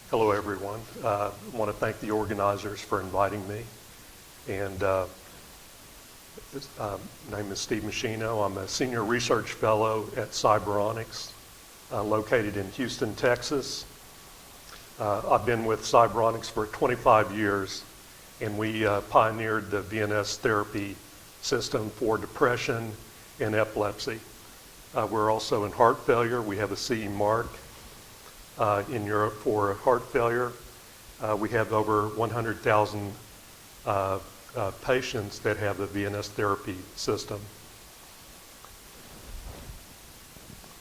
Hello, everyone. I want to thank the organizers for inviting me. And my name is Steve Machino. I'm a senior research fellow at Cyberonics, located in Houston, Texas. I've been with Cyberonics for 25 years, and we pioneered the VNS therapy system for depression and epilepsy. We're also in heart failure. We have a CE mark in Europe for heart failure. We have over 100,000 patients that have the VNS therapy system.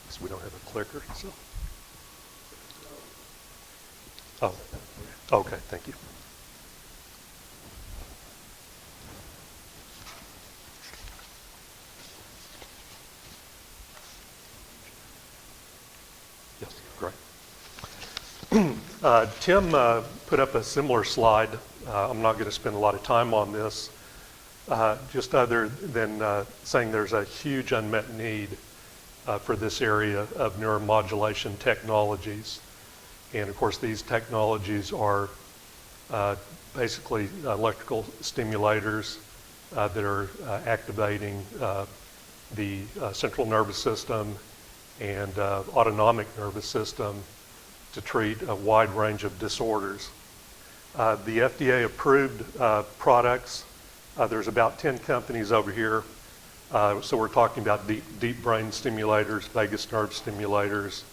So we don't have a clicker, so. Oh, okay, thank you. Yes, great. Tim put up a similar slide. I'm not going to spend a lot of time on this, just other than saying there's a huge unmet need for this area of neuromodulation technologies. And of course, these technologies are basically electrical stimulators that are activating the central nervous system and autonomic nervous system to treat a wide range of disorders. The FDA approved products, there's about 10 companies over here. So we're talking about deep brain stimulators, vagus nerve stimulators,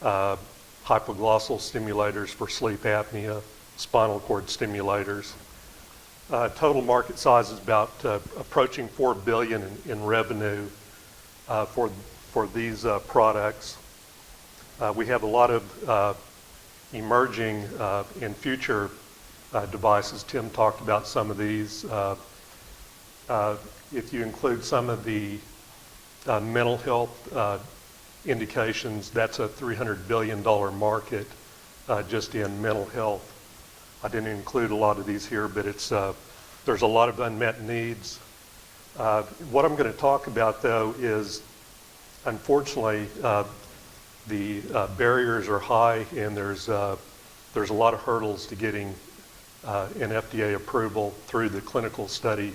hypoglossal stimulators for sleep apnea, spinal cord stimulators. Total market size is about approaching $4 billion in revenue for these products. We have a lot of emerging and future devices. Tim talked about some of these. If you include some of the mental health indications, that's a $300 billion market just in mental health. I didn't include a lot of these here, but there's a lot of unmet needs. What I'm going to talk about, though, is unfortunately the barriers are high, and there's a lot of hurdles to getting an FDA approval through the clinical study,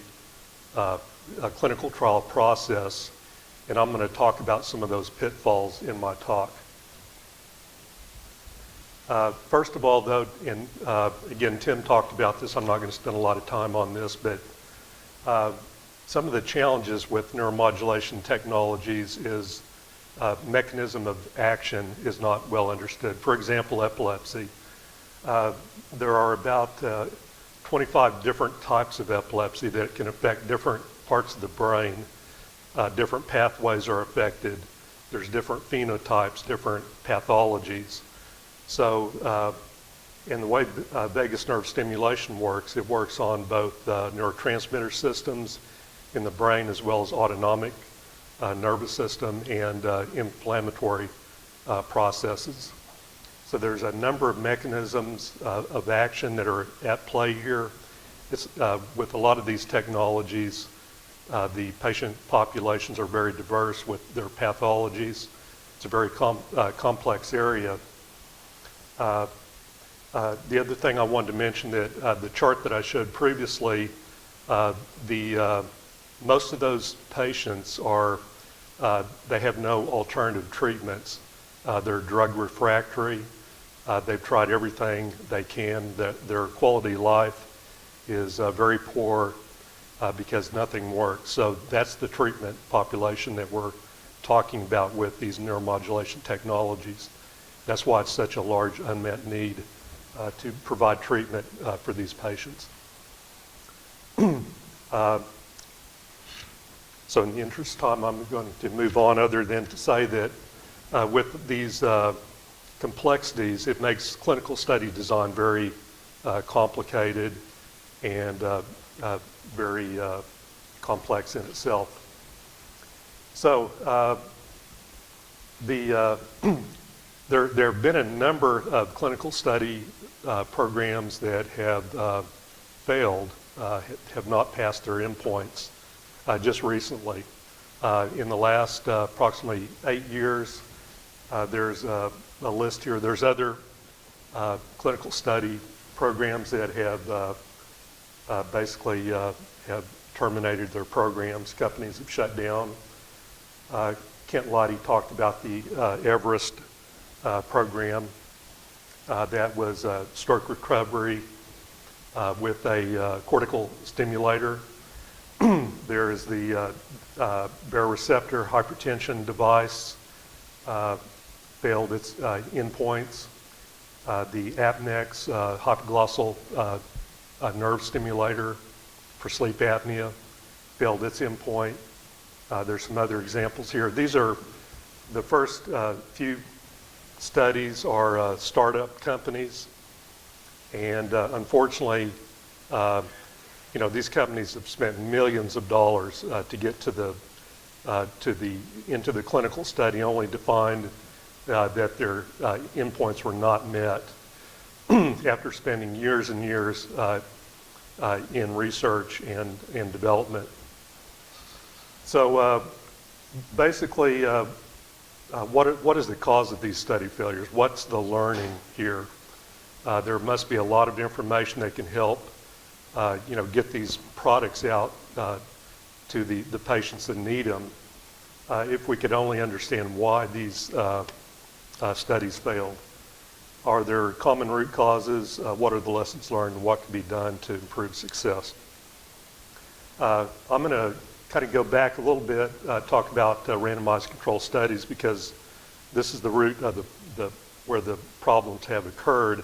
clinical trial process. And I'm going to talk about some of those pitfalls in my talk. First of all, though, and again, Tim talked about this, I'm not going to spend a lot of time on this, but some of the challenges with neuromodulation technologies is mechanism of action is not well understood. For example, epilepsy. There are about 25 different types of epilepsy that can affect different parts of the brain. Different pathways are affected. There's different phenotypes, different pathologies. So in the way vagus nerve stimulation works, it works on both neurotransmitter systems in the brain as well as autonomic nervous system and inflammatory processes. So there's a number of mechanisms of action that are at play here. With a lot of these technologies, the patient populations are very diverse with their pathologies. It's a very complex area. The other thing I wanted to mention that the chart that I showed previously, most of those patients they have no alternative treatments. They're drug refractory. They've tried everything they can. Their quality of life is very poor because nothing works. So that's the treatment population that we're talking about with these neuromodulation technologies. That's why it's such a large unmet need to provide treatment for these patients. So in the interest of time, I'm going to move on, other than to say that with these complexities, it makes clinical study design very complicated and very complex in itself. So there have been a number of clinical study programs that have failed, have not passed their endpoints just recently. In the last approximately 8 years, there's a list here. There's other clinical study programs that have basically have terminated their programs. Companies have shut down. Kent Leidy talked about the Everest program. That was stroke recovery with a cortical stimulator. There is the baroreceptor hypertension device, failed its endpoints. The Apnex hypoglossal nerve stimulator for sleep apnea failed its endpoint. There's some other examples here. These are the first few studies are startup companies, and unfortunately, these companies have spent millions of dollars to get into the clinical study, only to find that their endpoints were not met after spending years and years in research and development. So basically, what is the cause of these study failures? What's the learning here? There must be a lot of information that can help get these products out to the patients that need them. If we could only understand why these studies failed. Are there common root causes? What are the lessons learned? What can be done to improve success? I'm going to kind of go back a little bit, talk about randomized control studies, because this is the root of where the problems have occurred.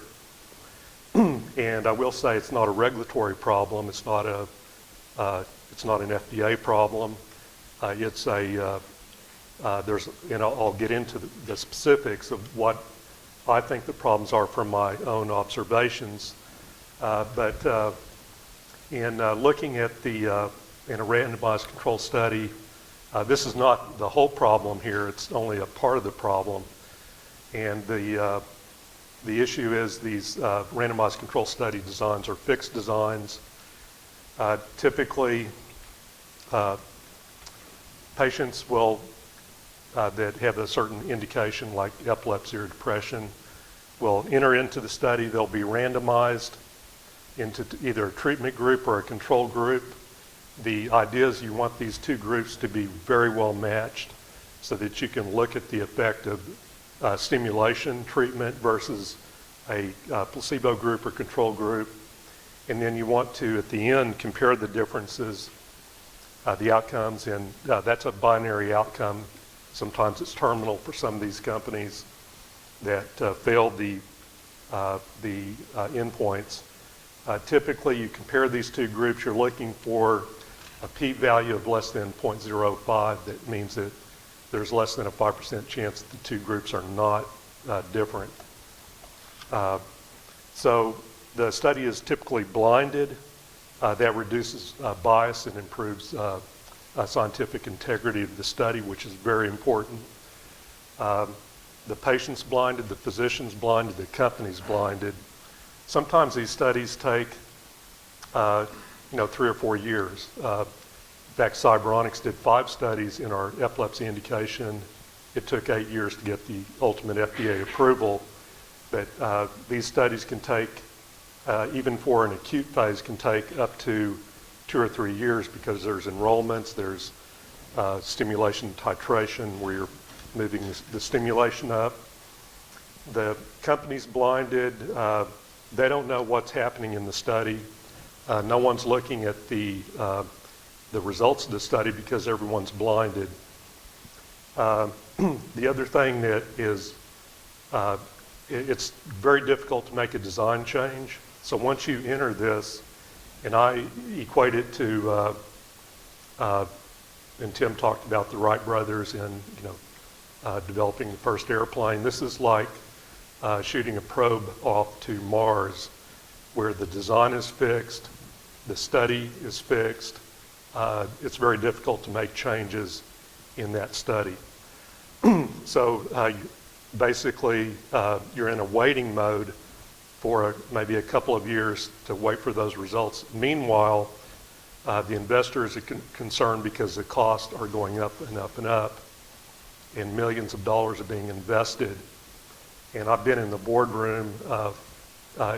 And I will say it's not a regulatory problem. It's not an FDA problem. It's a I'll get into the specifics of what I think the problems are from my own observations. But in looking at in a randomized control study, this is not the whole problem here. It's only a part of the problem. And the issue is these randomized control study designs are fixed designs. Typically, patients will that have a certain indication like epilepsy or depression will enter into the study. They'll be randomized into either a treatment group or a control group. The idea is you want these two groups to be very well matched so that you can look at the effect of stimulation treatment versus a placebo group or control group. And then you want to, at the end, compare the differences, the outcomes, and that's a binary outcome. Sometimes it's terminal for some of these companies that failed the endpoints. Typically, you compare these two groups, you're looking for a p-value of less than 0.05. That means that there's less than a 5% chance that the two groups are not different. So the study is typically blinded. That reduces bias and improves scientific integrity of the study, which is very important. The patient's blinded, the physician's blinded, the company's blinded. Sometimes these studies take 3 or 4 years. In fact, Cyberonics did 5 studies in our epilepsy indication. It took 8 years to get the ultimate FDA approval. But these studies can take, even for an acute phase, can take up to 2 or 3 years because there's enrollments, there's stimulation titration where you're moving the stimulation up. The company's blinded. They don't know what's happening in the study. No one's looking at the results of the study because everyone's blinded. The other thing that is, it's very difficult to make a design change. So once you enter this, and I equate it to, and Tim talked about the Wright brothers and developing the first airplane. This is like shooting a probe off to Mars, where the design is fixed, the study is fixed. It's very difficult to make changes in that study. So basically, you're in a waiting mode for maybe a couple of years to wait for those results. Meanwhile, the investors are concerned because the costs are going up and up and up, and millions of dollars are being invested. And I've been in the boardroom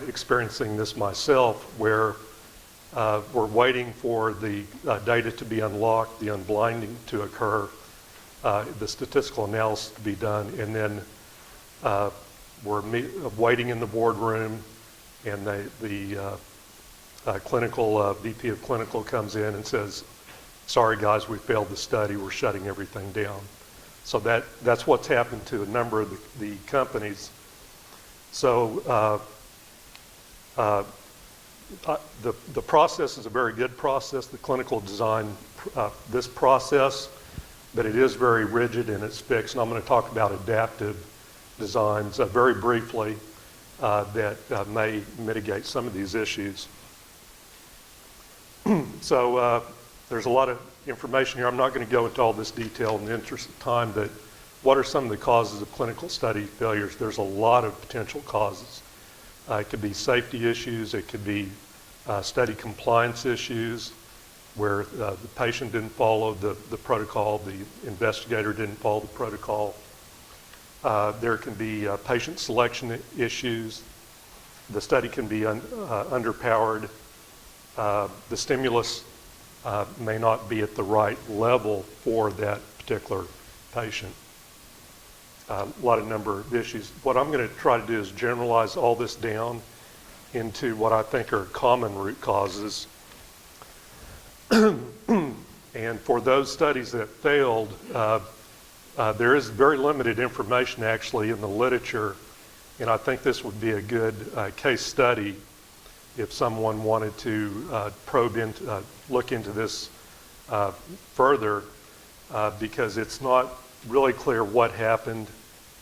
experiencing this myself, where we're waiting for the data to be unlocked, the unblinding to occur, the statistical analysis to be done, and then we're waiting in the boardroom, and the clinical VP of clinical comes in and says, "Sorry guys, we failed the study. We're shutting everything down." So that's what's happened to a number of the companies. So the process is a very good process, the clinical design, this process, but it is very rigid and it's fixed. And I'm going to talk about adaptive designs very briefly that may mitigate some of these issues. So there's a lot of information here. I'm not going to go into all this detail in the interest of time, but what are some of the causes of clinical study failures? There's a lot of potential causes. It could be safety issues. It could be study compliance issues where the patient didn't follow the protocol, the investigator didn't follow the protocol. There can be patient selection issues. The study can be underpowered. The stimulus may not be at the right level for that particular patient. A number of issues. What I'm going to try to do is generalize all this down into what I think are common root causes. And for those studies that failed, there is very limited information actually in the literature, and I think this would be a good case study if someone wanted to look into this further, because it's not really clear what happened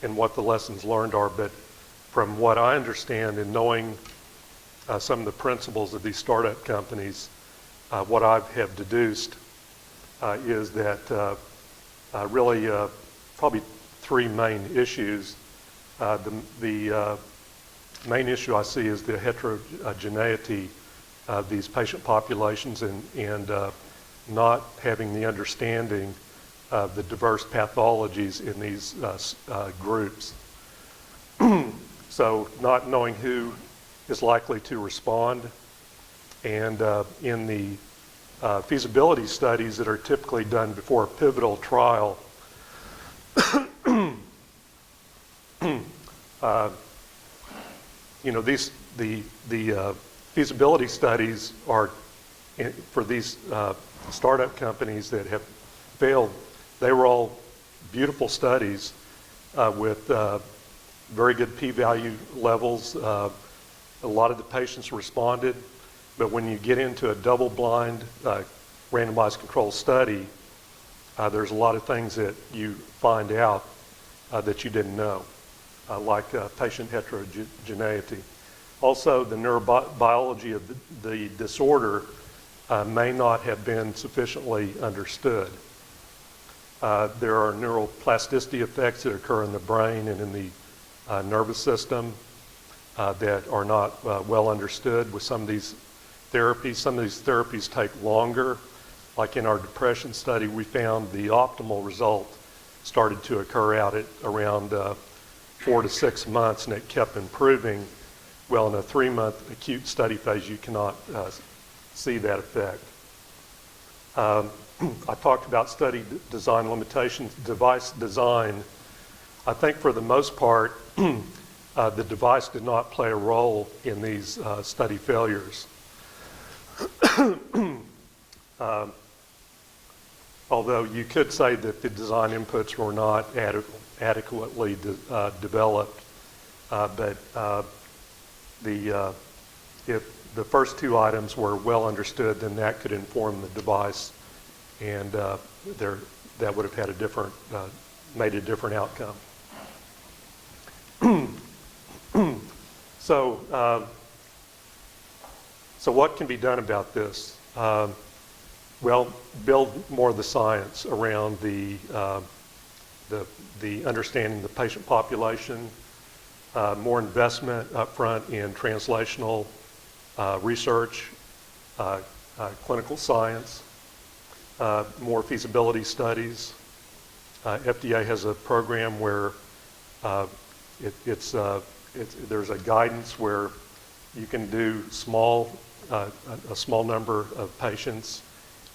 and what the lessons learned are. But from what I understand and knowing some of the principles of these startup companies, what I have deduced is that really probably three main issues. The main issue I see is the heterogeneity of these patient populations and not having the understanding of the diverse pathologies in these groups. So not knowing who is likely to respond, and in the feasibility studies that are typically done before a pivotal trial, the feasibility studies are for these startup companies that have failed. They were all beautiful studies with very good p-value levels. A lot of the patients responded, but when you get into a double-blind randomized control study, there's a lot of things that you find out that you didn't know, like patient heterogeneity. Also, the neurobiology of the disorder may not have been sufficiently understood. There are neuroplasticity effects that occur in the brain and in the nervous system that are not well understood with some of these therapies. Some of these therapies take longer. Like in our depression study, we found the optimal result started to occur out at around 4 to 6 months, and it kept improving. Well, in a 3-month acute study phase, you cannot see that effect. I talked about study design limitations, device design. I think for the most part, the device did not play a role in these study failures. Although you could say that the design inputs were not adequately developed, but if the first two items were well understood, then that could inform the device, and that would have had made a different outcome. So what can be done about this? Well, build more of the science around the understanding of the patient population, more investment up front in translational research, clinical science, more feasibility studies. FDA has a program where there's a guidance where you can do a small number of patients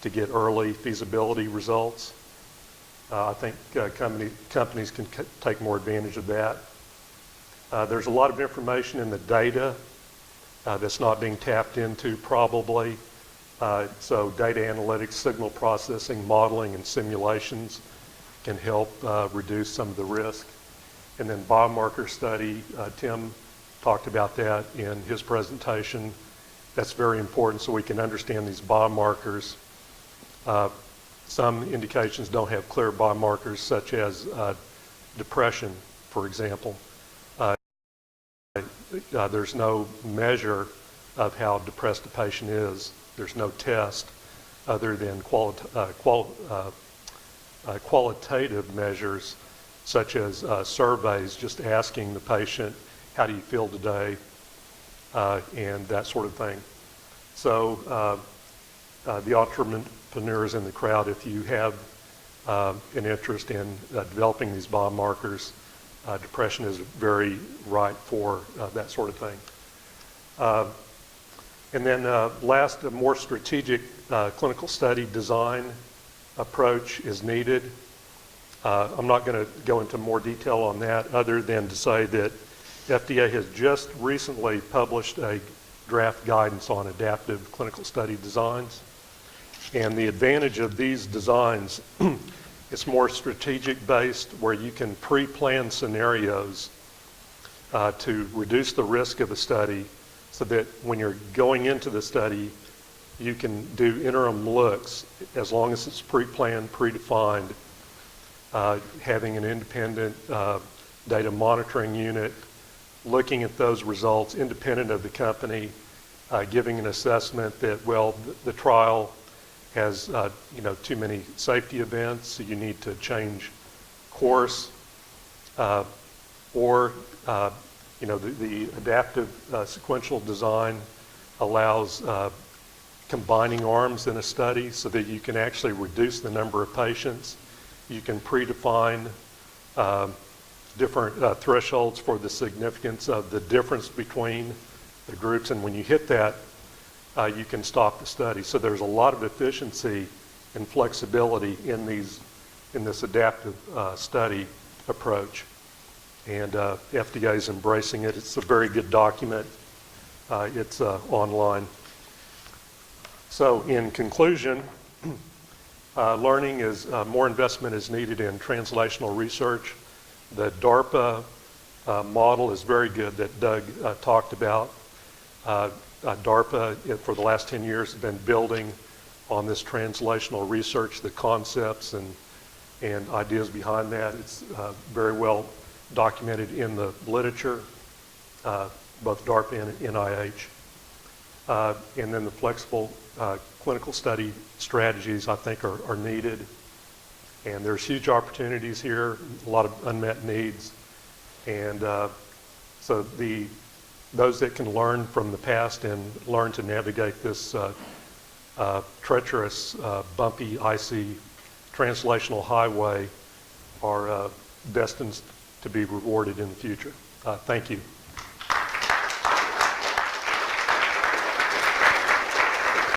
to get early feasibility results. I think companies can take more advantage of that. There's a lot of information in the data that's not being tapped into probably. So data analytics, signal processing, modeling, and simulations can help reduce some of the risk. And then biomarker study, Tim talked about that in his presentation. That's very important so we can understand these biomarkers. Some indications don't have clear biomarkers, such as depression, for example. There's no measure of how depressed a patient is. There's no test other than qualitative measures, such as surveys, just asking the patient, how do you feel today, and that sort of thing. So the entrepreneurs in the crowd, if you have an interest in developing these biomarkers, depression is very ripe for that sort of thing. And then last, a more strategic clinical study design approach is needed. I'm not going to go into more detail on that other than to say that FDA has just recently published a draft guidance on adaptive clinical study designs. And the advantage of these designs, it's more strategic based, where you can pre-plan scenarios to reduce the risk of a study, so that when you're going into the study, you can do interim looks as long as it's pre-planned, predefined, having an independent data monitoring unit, looking at those results independent of the company, giving an assessment that, well, the trial has too many safety events, so you need to change course, or the adaptive sequential design allows combining arms in a study so that you can actually reduce the number of patients. You can predefine different thresholds for the significance of the difference between the groups, and when you hit that, you can stop the study. So there's a lot of efficiency and flexibility in this adaptive study approach. And FDA is embracing it. It's a very good document. It's online. So in conclusion, learning is more investment is needed in translational research. The DARPA model is very good that Doug talked about. DARPA, for the last 10 years, has been building on this translational research, the concepts and ideas behind that. It's very well documented in the literature, both DARPA and NIH. And then the flexible clinical study strategies, I think, are needed. And there's huge opportunities here, a lot of unmet needs. And so those that can learn from the past and learn to navigate this treacherous, bumpy, icy translational highway are destined to be rewarded in the future. Thank you.